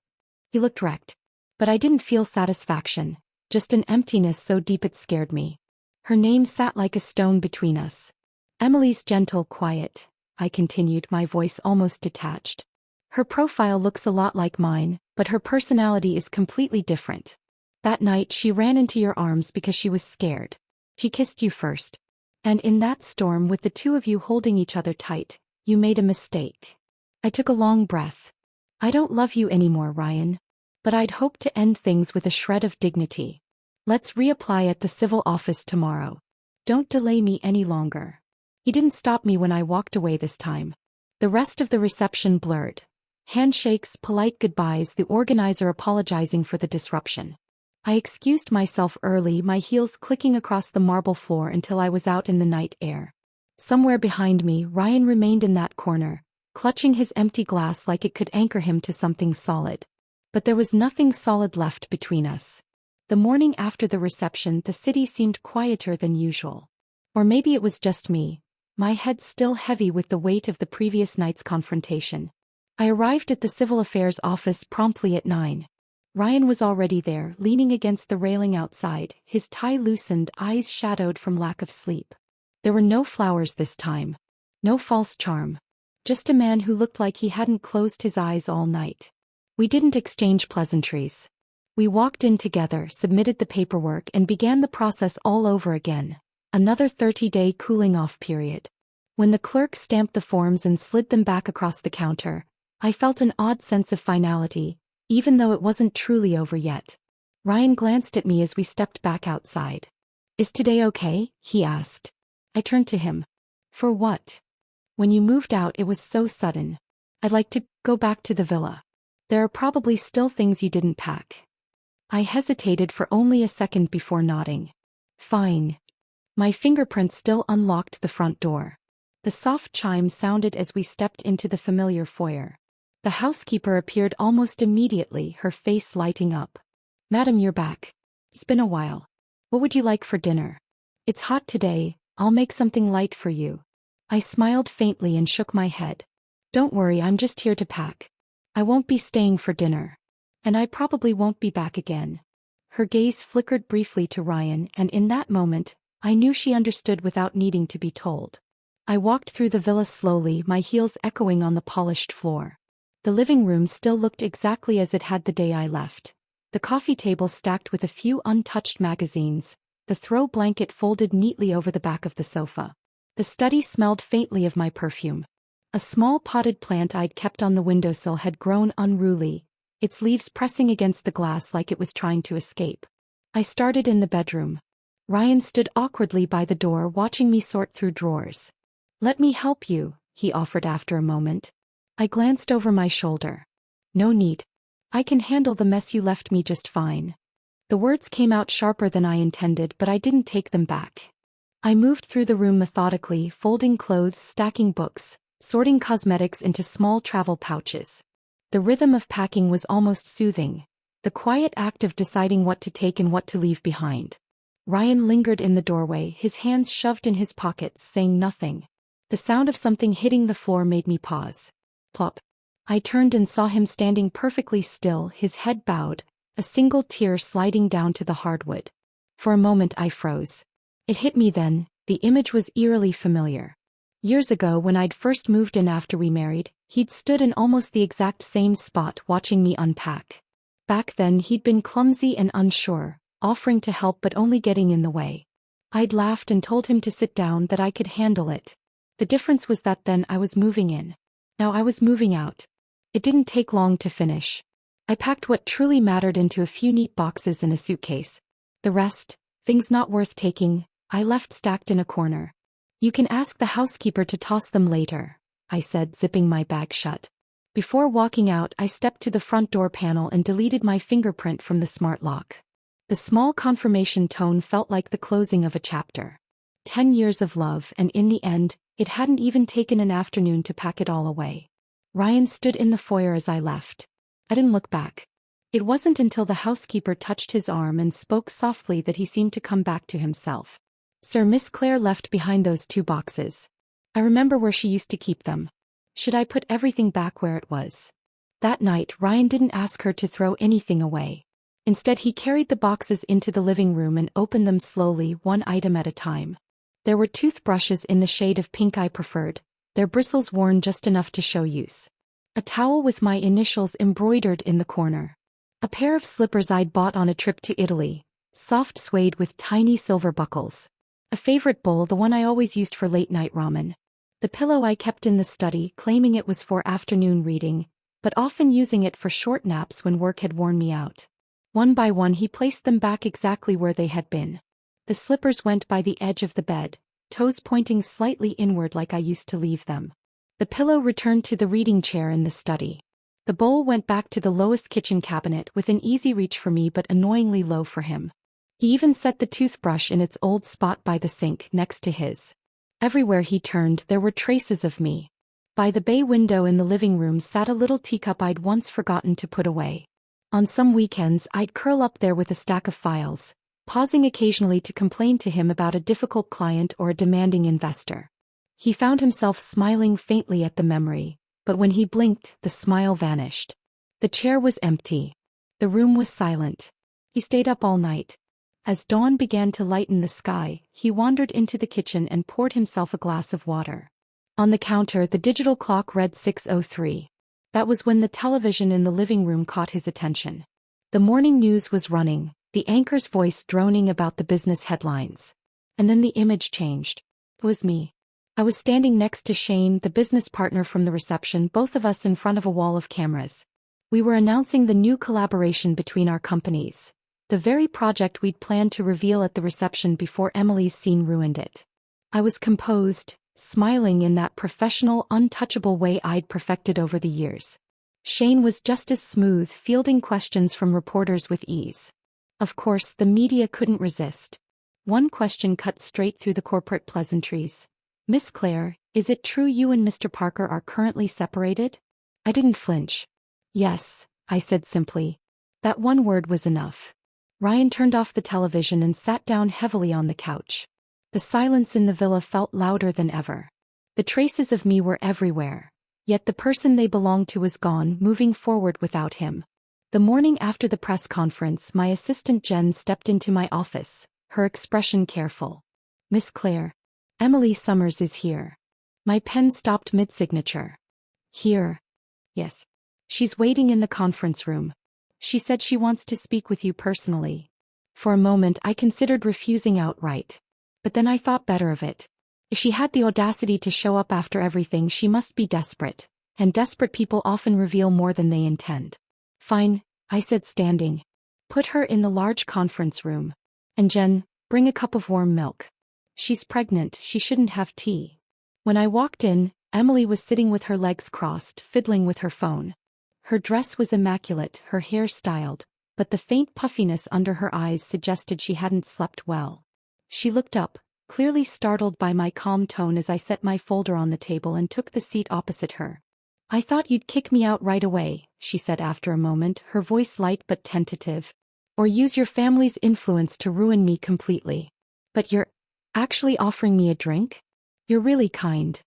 He looked wrecked. But I didn't feel satisfaction, just an emptiness so deep it scared me. Her name sat like a stone between us. Emily's gentle, quiet, I continued, my voice almost detached. Her profile looks a lot like mine, but her personality is completely different. That night she ran into your arms because she was scared. She kissed you first. And in that storm, with the two of you holding each other tight, you made a mistake. I took a long breath. I don't love you anymore, Ryan. But I'd hoped to end things with a shred of dignity. Let's reapply at the civil office tomorrow. Don't delay me any longer. He didn't stop me when I walked away this time. The rest of the reception blurred. Handshakes, polite goodbyes, the organizer apologizing for the disruption. I excused myself early, my heels clicking across the marble floor until I was out in the night air. Somewhere behind me, Ryan remained in that corner, clutching his empty glass like it could anchor him to something solid. But there was nothing solid left between us. The morning after the reception, the city seemed quieter than usual. Or maybe it was just me, my head still heavy with the weight of the previous night's confrontation. I arrived at the civil affairs office promptly at 9. Ryan was already there, leaning against the railing outside, his tie loosened, eyes shadowed from lack of sleep. There were no flowers this time. No false charm. Just a man who looked like he hadn't closed his eyes all night. We didn't exchange pleasantries. We walked in together, submitted the paperwork, and began the process all over again. Another 30-day cooling-off period. When the clerk stamped the forms and slid them back across the counter, I felt an odd sense of finality, even though it wasn't truly over yet. Ryan glanced at me as we stepped back outside. Is today okay? He asked. I turned to him. For what? When you moved out, it was so sudden. I'd like to go back to the villa. There are probably still things you didn't pack. I hesitated for only a second before nodding. Fine. My fingerprints still unlocked the front door. The soft chime sounded as we stepped into the familiar foyer. The housekeeper appeared almost immediately, her face lighting up. Madam, you're back. It's been a while. What would you like for dinner? It's hot today, I'll make something light for you. I smiled faintly and shook my head. Don't worry, I'm just here to pack. I won't be staying for dinner. And I probably won't be back again. Her gaze flickered briefly to Ryan, and in that moment, I knew she understood without needing to be told. I walked through the villa slowly, my heels echoing on the polished floor. The living room still looked exactly as it had the day I left. The coffee table stacked with a few untouched magazines, the throw blanket folded neatly over the back of the sofa. The study smelled faintly of my perfume. A small potted plant I'd kept on the windowsill had grown unruly, its leaves pressing against the glass like it was trying to escape. I started in the bedroom. Ryan stood awkwardly by the door, watching me sort through drawers. Let me help you, he offered after a moment. I glanced over my shoulder. No need. I can handle the mess you left me just fine. The words came out sharper than I intended, but I didn't take them back. I moved through the room methodically, folding clothes, stacking books, sorting cosmetics into small travel pouches. The rhythm of packing was almost soothing, the quiet act of deciding what to take and what to leave behind. Ryan lingered in the doorway, his hands shoved in his pockets, saying nothing. The sound of something hitting the floor made me pause. Plop. I turned and saw him standing perfectly still, his head bowed, a single tear sliding down to the hardwood. For a moment I froze. It hit me then, the image was eerily familiar. Years ago, when I'd first moved in after we married, he'd stood in almost the exact same spot watching me unpack. Back then he'd been clumsy and unsure, offering to help but only getting in the way. I'd laughed and told him to sit down, that I could handle it. The difference was that then I was moving in. Now I was moving out. It didn't take long to finish. I packed what truly mattered into a few neat boxes in a suitcase. The rest, things not worth taking, I left stacked in a corner. You can ask the housekeeper to toss them later, I said, zipping my bag shut. Before walking out, I stepped to the front door panel and deleted my fingerprint from the smart lock. The small confirmation tone felt like the closing of a chapter. 10 years of love, and in the end, it hadn't even taken an afternoon to pack it all away. Ryan stood in the foyer as I left. I didn't look back. It wasn't until the housekeeper touched his arm and spoke softly that he seemed to come back to himself. "Sir, Miss Claire left behind those 2 boxes. I remember where she used to keep them. Should I put everything back where it was?" That night, Ryan didn't ask her to throw anything away. Instead, he carried the boxes into the living room and opened them slowly, one item at a time. There were toothbrushes in the shade of pink I preferred, their bristles worn just enough to show use. A towel with my initials embroidered in the corner. A pair of slippers I'd bought on a trip to Italy, soft suede with tiny silver buckles. A favorite bowl, the one I always used for late-night ramen. The pillow I kept in the study, claiming it was for afternoon reading, but often using it for short naps when work had worn me out. One by one he placed them back exactly where they had been. The slippers went by the edge of the bed, toes pointing slightly inward like I used to leave them. The pillow returned to the reading chair in the study. The bowl went back to the lowest kitchen cabinet with an easy reach for me but annoyingly low for him. He even set the toothbrush in its old spot by the sink next to his. Everywhere he turned there were traces of me. By the bay window in the living room sat a little teacup I'd once forgotten to put away. On some weekends I'd curl up there with a stack of files, pausing occasionally to complain to him about a difficult client or a demanding investor. He found himself smiling faintly at the memory, but when he blinked, the smile vanished. The chair was empty. The room was silent. He stayed up all night. As dawn began to lighten the sky, he wandered into the kitchen and poured himself a glass of water. On the counter, the digital clock read 6:03. That was when the television in the living room caught his attention. The morning news was running, the anchor's voice droning about the business headlines. And then the image changed. It was me. I was standing next to Shane, the business partner from the reception, both of us in front of a wall of cameras. We were announcing the new collaboration between our companies, the very project we'd planned to reveal at the reception before Emily's scene ruined it. I was composed, smiling in that professional, untouchable way I'd perfected over the years. Shane was just as smooth, fielding questions from reporters with ease. Of course, the media couldn't resist. One question cut straight through the corporate pleasantries. "Miss Claire, is it true you and Mr. Parker are currently separated?" I didn't flinch. "Yes," I said simply. That one word was enough. Ryan turned off the television and sat down heavily on the couch. The silence in the villa felt louder than ever. The traces of me were everywhere, yet the person they belonged to was gone, moving forward without him. The morning after the press conference, my assistant Jen stepped into my office, her expression careful. "Miss Claire, Emily Summers is here." My pen stopped mid-signature. "Here?" "Yes. She's waiting in the conference room. She said she wants to speak with you personally." For a moment I considered refusing outright. But then I thought better of it. If she had the audacity to show up after everything, she must be desperate, and desperate people often reveal more than they intend. "Fine," I said, standing. "Put her in the large conference room. And Jen, bring a cup of warm milk. She's pregnant, she shouldn't have tea." When I walked in, Emily was sitting with her legs crossed, fiddling with her phone. Her dress was immaculate, her hair styled, but the faint puffiness under her eyes suggested she hadn't slept well. She looked up, clearly startled by my calm tone as I set my folder on the table and took the seat opposite her. "I thought you'd kick me out right away," she said after a moment, her voice light but tentative. "Or use your family's influence to ruin me completely. But you're actually offering me a drink? You're really kind."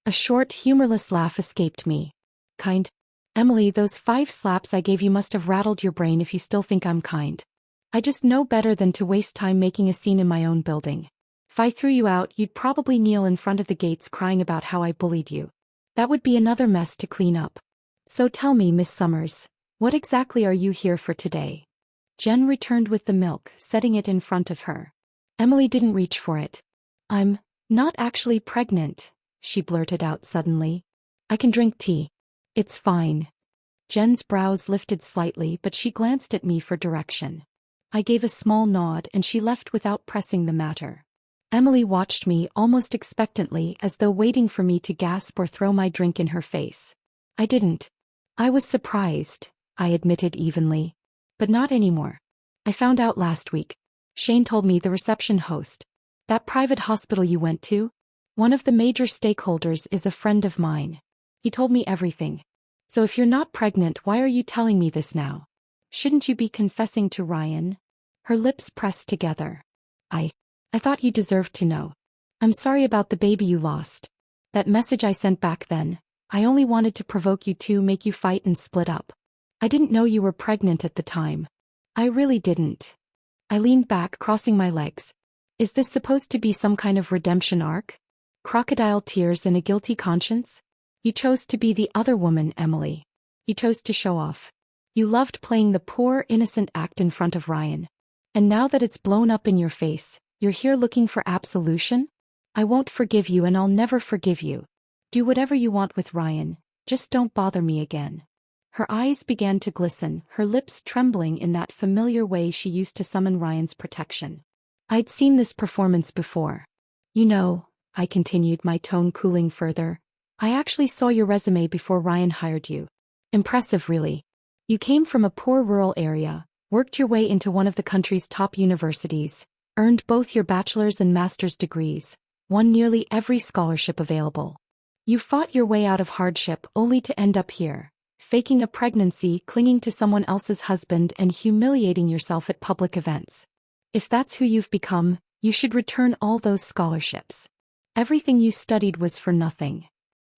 A short, humorless laugh escaped me. "Kind? Emily, those 5 slaps I gave you must have rattled your brain if you still think I'm kind. I just know better than to waste time making a scene in my own building. If I threw you out, you'd probably kneel in front of the gates crying about how I bullied you. That would be another mess to clean up. So tell me, Miss Summers, what exactly are you here for today?" Jen returned with the milk, setting it in front of her. Emily didn't reach for it. "I'm not actually pregnant," she blurted out suddenly. "I can drink tea. It's fine." Jen's brows lifted slightly, but she glanced at me for direction. I gave a small nod and she left without pressing the matter. Emily watched me almost expectantly, as though waiting for me to gasp or throw my drink in her face. I didn't. I was surprised, I admitted evenly. But not anymore. I found out last week. Shane told me the reception host. That private hospital you went to? One of the major stakeholders is a friend of mine. He told me everything. So if you're not pregnant, why are you telling me this now? Shouldn't you be confessing to Ryan? Her lips pressed together. I thought you deserved to know. I'm sorry about the baby you lost. That message I sent back then, I only wanted to provoke you to make you fight and split up. I didn't know you were pregnant at the time. I really didn't. I leaned back, crossing my legs. Is this supposed to be some kind of redemption arc? Crocodile tears and a guilty conscience? You chose to be the other woman, Emily. You chose to show off. You loved playing the poor, innocent act in front of Ryan. And now that it's blown up in your face, you're here looking for absolution? I won't forgive you and I'll never forgive you. Do whatever you want with Ryan, just don't bother me again. Her eyes began to glisten, her lips trembling in that familiar way she used to summon Ryan's protection. I'd seen this performance before. You know, I continued, my tone cooling further, I actually saw your resume before Ryan hired you. Impressive, really. You came from a poor rural area, worked your way into one of the country's top universities, earned both your bachelor's and master's degrees, won nearly every scholarship available. You fought your way out of hardship only to end up here, faking a pregnancy, clinging to someone else's husband and humiliating yourself at public events. If that's who you've become, you should return all those scholarships. Everything you studied was for nothing.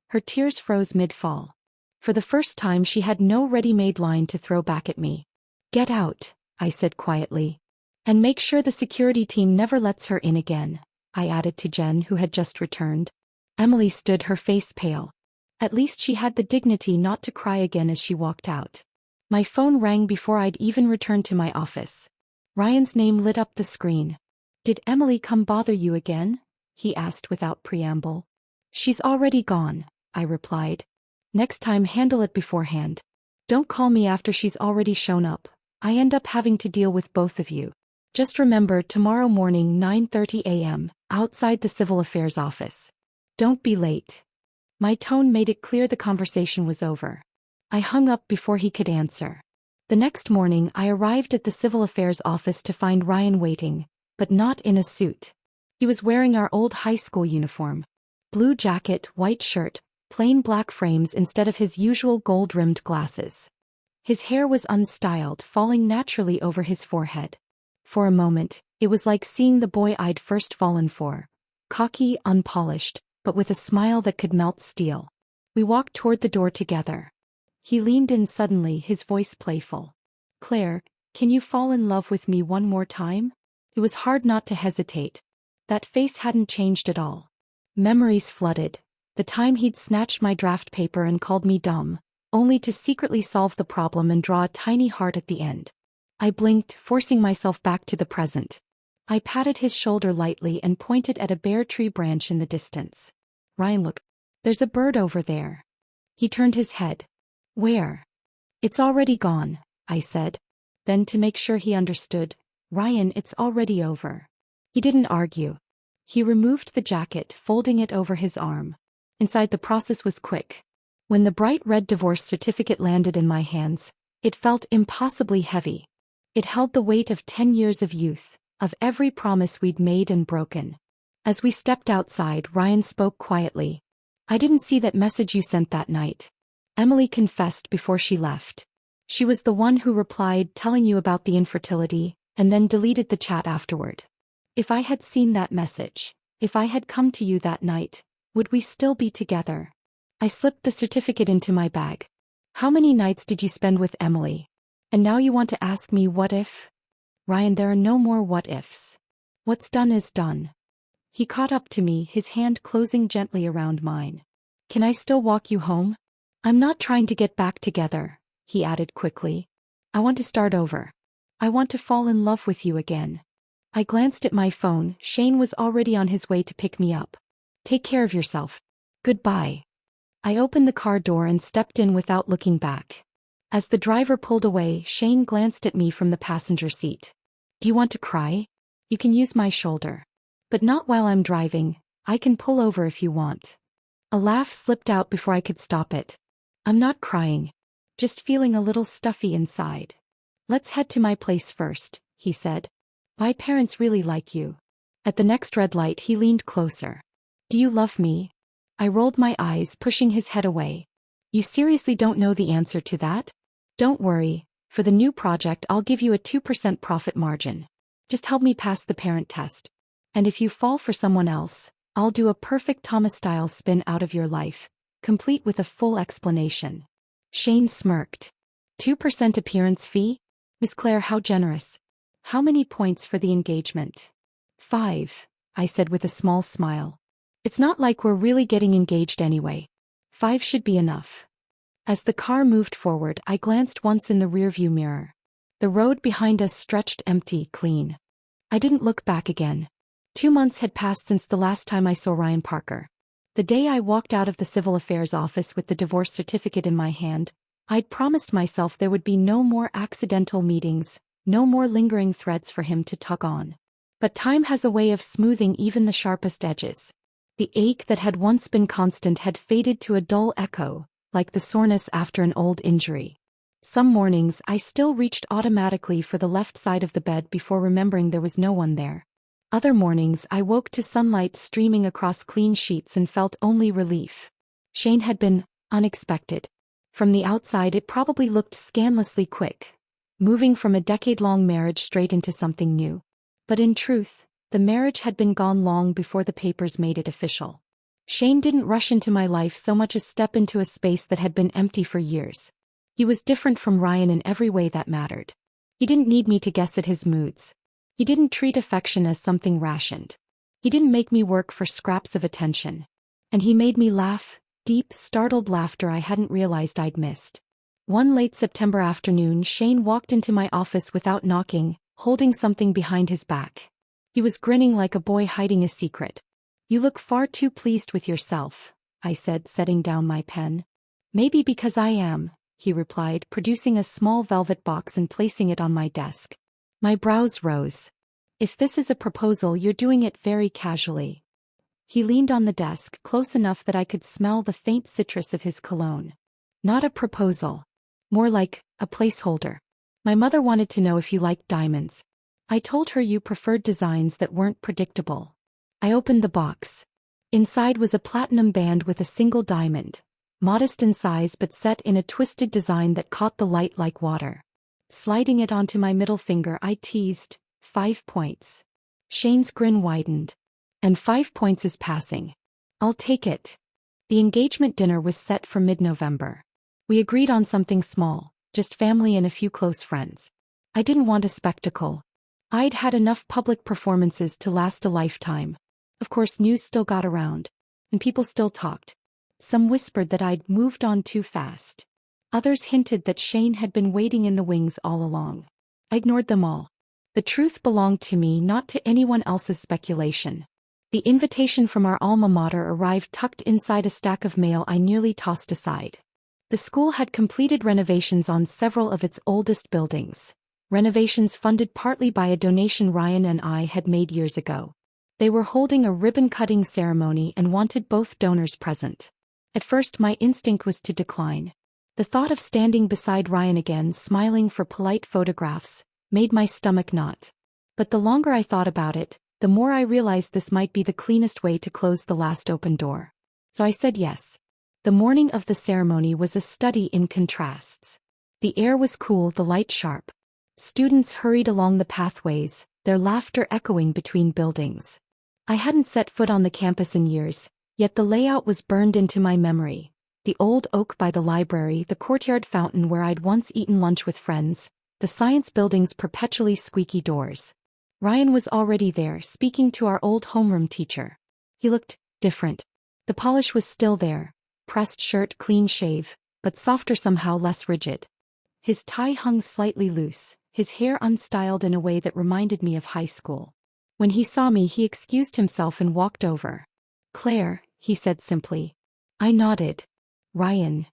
Her tears froze mid-fall. For the first time she had no ready-made line to throw back at me. Get out, I said quietly. And make sure the security team never lets her in again, I added to Jen, who had just returned. Emily stood, her face pale. At least she had the dignity not to cry again as she walked out. My phone rang before I'd even returned to my office. Ryan's name lit up the screen. Did Emily come bother you again? He asked without preamble. She's already gone, I replied. Next time handle it beforehand. Don't call me after she's already shown up. I end up having to deal with both of you. Just remember, tomorrow morning 9:30 a.m., outside the Civil Affairs office. Don't be late. My tone made it clear the conversation was over. I hung up before he could answer. The next morning I arrived at the Civil Affairs office to find Ryan waiting, but not in a suit. He was wearing our old high school uniform. Blue jacket, white shirt, plain black frames instead of his usual gold-rimmed glasses. His hair was unstyled, falling naturally over his forehead. For a moment, it was like seeing the boy I'd first fallen for. Cocky, unpolished, but with a smile that could melt steel. We walked toward the door together. He leaned in suddenly, his voice playful. Claire, can you fall in love with me one more time? It was hard not to hesitate. That face hadn't changed at all. Memories flooded. The time he'd snatched my draft paper and called me dumb, only to secretly solve the problem and draw a tiny heart at the end. I blinked, forcing myself back to the present. I patted his shoulder lightly and pointed at a bare tree branch in the distance. Ryan, look. There's a bird over there. He turned his head. Where? It's already gone, I said. Then, to make sure he understood, Ryan, it's already over. He didn't argue. He removed the jacket, folding it over his arm. Inside, the process was quick. When the bright red divorce certificate landed in my hands, it felt impossibly heavy. It held the weight of 10 years of youth, of every promise we'd made and broken. As we stepped outside, Ryan spoke quietly. I didn't see that message you sent that night. Emily confessed before she left. She was the one who replied, telling you about the infertility, and then deleted the chat afterward. If I had seen that message, if I had come to you that night, would we still be together? I slipped the certificate into my bag. How many nights did you spend with Emily? And now you want to ask me what if? Ryan, there are no more what ifs. What's done is done. He caught up to me, his hand closing gently around mine. Can I still walk you home? I'm not trying to get back together, he added quickly. I want to start over. I want to fall in love with you again. I glanced at my phone. Shane was already on his way to pick me up. Take care of yourself. Goodbye. I opened the car door and stepped in without looking back. As the driver pulled away, Shane glanced at me from the passenger seat. Do you want to cry? You can use my shoulder. But not while I'm driving. I can pull over if you want. A laugh slipped out before I could stop it. I'm not crying. just feeling a little stuffy inside. Let's head to my place first, he said. My parents really like you. At the next red light he leaned closer. Do you love me? I rolled my eyes, pushing his head away. You seriously don't know the answer to that? Don't worry, for the new project I'll give you a 2% profit margin. Just help me pass the parent test. And if you fall for someone else, I'll do a perfect Thomas-style spin out of your life, complete with a full explanation. Shane smirked. 2% appearance fee? Miss Claire, how generous. How many points for the engagement? 5, I said with a small smile. It's not like we're really getting engaged anyway. 5 should be enough. As the car moved forward, I glanced once in the rearview mirror. The road behind us stretched empty, clean. I didn't look back again. 2 months had passed since the last time I saw Ryan Parker. The day I walked out of the civil affairs office with the divorce certificate in my hand, I'd promised myself there would be no more accidental meetings, no more lingering threads for him to tug on. But time has a way of smoothing even the sharpest edges. The ache that had once been constant had faded to a dull echo, like the soreness after an old injury. Some mornings I still reached automatically for the left side of the bed before remembering there was no one there. Other mornings I woke to sunlight streaming across clean sheets and felt only relief. Shane had been unexpected. From the outside it probably looked scandalously quick, moving from a decade-long marriage straight into something new. But in truth, the marriage had been gone long before the papers made it official. Shane didn't rush into my life so much as step into a space that had been empty for years. He was different from Ryan in every way that mattered. He didn't need me to guess at his moods. He didn't treat affection as something rationed. He didn't make me work for scraps of attention. And he made me laugh, deep, startled laughter I hadn't realized I'd missed. One late September afternoon, Shane walked into my office without knocking, holding something behind his back. He was grinning like a boy hiding a secret. You look far too pleased with yourself, I said, setting down my pen. Maybe because I am, he replied, producing a small velvet box and placing it on my desk. My brows rose. If this is a proposal, you're doing it very casually. He leaned on the desk, close enough that I could smell the faint citrus of his cologne. Not a proposal. More like a placeholder. My mother wanted to know if you liked diamonds. I told her you preferred designs that weren't predictable. I opened the box. Inside was a platinum band with a single diamond, modest in size but set in a twisted design that caught the light like water. Sliding it onto my middle finger, I teased, 5 points. Shane's grin widened. And 5 points is passing. I'll take it. The engagement dinner was set for mid-November. We agreed on something small, just family and a few close friends. I didn't want a spectacle. I'd had enough public performances to last a lifetime. Of course, news still got around, and people still talked. Some whispered that I'd moved on too fast. Others hinted that Shane had been waiting in the wings all along. I ignored them all. The truth belonged to me, not to anyone else's speculation. The invitation from our alma mater arrived tucked inside a stack of mail I nearly tossed aside. The school had completed renovations on several of its oldest buildings. Renovations funded partly by a donation Ryan and I had made years ago. They were holding a ribbon-cutting ceremony and wanted both donors present. At first my instinct was to decline. The thought of standing beside Ryan again, smiling for polite photographs, made my stomach knot. But the longer I thought about it, the more I realized this might be the cleanest way to close the last open door. So I said yes. The morning of the ceremony was a study in contrasts. The air was cool, the light sharp. Students hurried along the pathways, their laughter echoing between buildings. I hadn't set foot on the campus in years, yet the layout was burned into my memory. The old oak by the library, the courtyard fountain where I'd once eaten lunch with friends, the science building's perpetually squeaky doors. Ryan was already there, speaking to our old homeroom teacher. He looked different. The polish was still there, pressed shirt, clean shave, but softer, somehow less rigid. His tie hung slightly loose, his hair unstyled in a way that reminded me of high school. When he saw me, he excused himself and walked over. "Claire," he said simply. I nodded. "Ryan."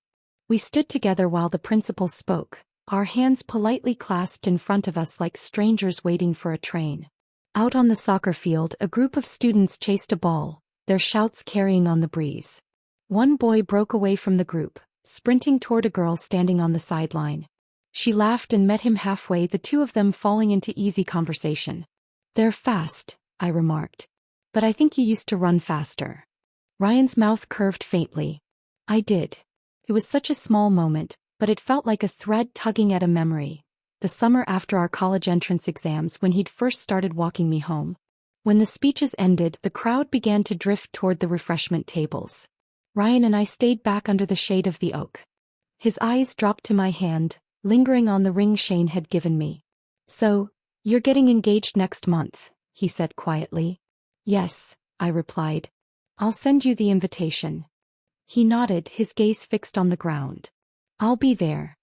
We stood together while the principal spoke, our hands politely clasped in front of us like strangers waiting for a train. Out on the soccer field, a group of students chased a ball, their shouts carrying on the breeze. One boy broke away from the group, sprinting toward a girl standing on the sideline. She laughed and met him halfway, the two of them falling into easy conversation. "They're fast," I remarked. "But I think you used to run faster." Ryan's mouth curved faintly. I did. It was such a small moment, but it felt like a thread tugging at a memory. The summer after our college entrance exams, when he'd first started walking me home. When the speeches ended, the crowd began to drift toward the refreshment tables. Ryan and I stayed back under the shade of the oak. His eyes dropped to my hand, lingering on the ring Shane had given me. "So, you're getting engaged next month," he said quietly. "Yes," I replied. "I'll send you the invitation." He nodded, his gaze fixed on the ground. "I'll be there."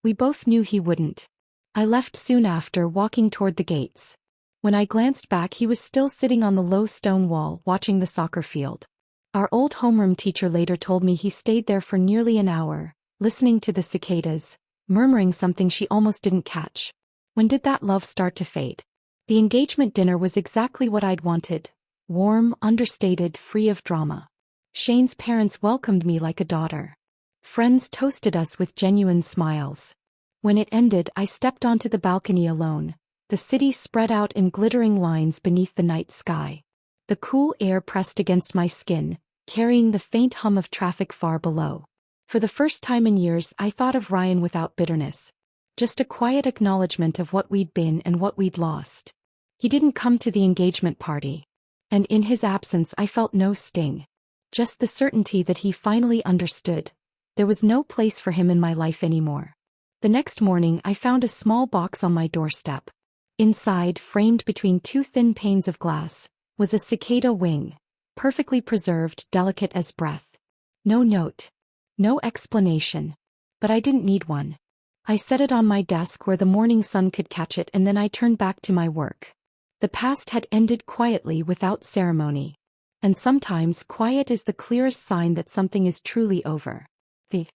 We both knew he wouldn't. I left soon after, walking toward the gates. When I glanced back, he was still sitting on the low stone wall, watching the soccer field. Our old homeroom teacher later told me he stayed there for nearly an hour, listening to the cicadas, murmuring something she almost didn't catch. When did that love start to fade? The engagement dinner was exactly what I'd wanted. Warm, understated, free of drama. Shane's parents welcomed me like a daughter. Friends toasted us with genuine smiles. When it ended, I stepped onto the balcony alone. The city spread out in glittering lines beneath the night sky. The cool air pressed against my skin, carrying the faint hum of traffic far below. For the first time in years, I thought of Ryan without bitterness. Just a quiet acknowledgement of what we'd been and what we'd lost. He didn't come to the engagement party. And in his absence, I felt no sting. Just the certainty that he finally understood. There was no place for him in my life anymore. The next morning, I found a small box on my doorstep. Inside, framed between two thin panes of glass, was a cicada wing, perfectly preserved, delicate as breath. No note. No explanation. But I didn't need one. I set it on my desk where the morning sun could catch it, and then I turned back to my work. The past had ended quietly, without ceremony. And sometimes quiet is the clearest sign that something is truly over. The